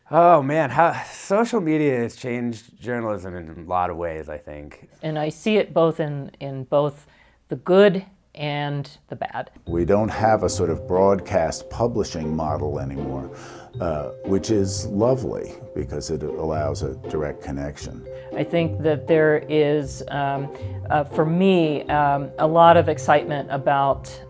Oh man, how social media has changed journalism in a lot of ways, I think. And I see it both in both the good and the bad. We don't have a sort of broadcast publishing model anymore, which is lovely because it allows a direct connection. I think that there is, for me, a lot of excitement about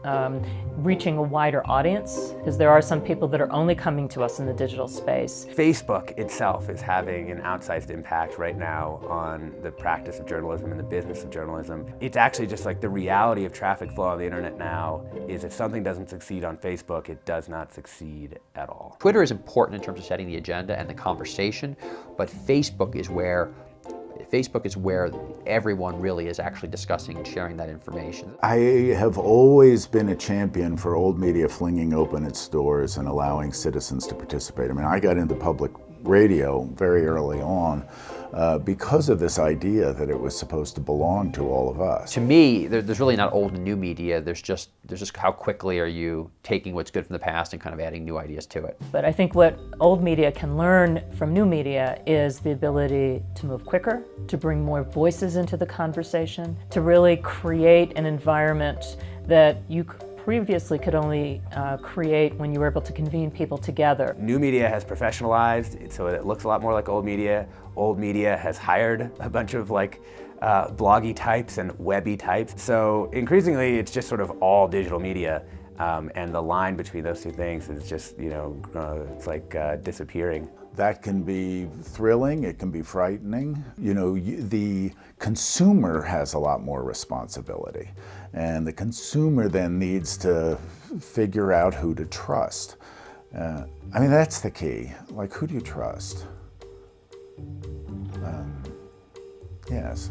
reaching a wider audience, because there are some people that are only coming to us in the digital space. Facebook itself is having an outsized impact right now on the practice of journalism and the business of journalism. It's actually just like the reality of traffic flow on the internet now is if something doesn't succeed on Facebook, it does not succeed at all. Twitter is important in terms of setting the agenda and the conversation, but Facebook is where everyone really is actually discussing and sharing that information. I have always been a champion for old media flinging open its doors and allowing citizens to participate. I mean, I got into public radio very early on because of this idea that it was supposed to belong to all of us. To me, there's really not old and new media. There's just how quickly are you taking what's good from the past and kind of adding new ideas to it. But I think what old media can learn from new media is the ability to move quicker, to bring more voices into the conversation, to really create an environment that you previously could only create when you were able to convene people together. New media has professionalized, so it looks a lot more like old media. Old media has hired a bunch of bloggy types and webby types. So increasingly it's just sort of all digital media, and the line between those two things is just, it's like disappearing. That can be thrilling, it can be frightening. The consumer has a lot more responsibility, and the consumer then needs to figure out who to trust. I mean, that's the key. Like, who do you trust? Yes.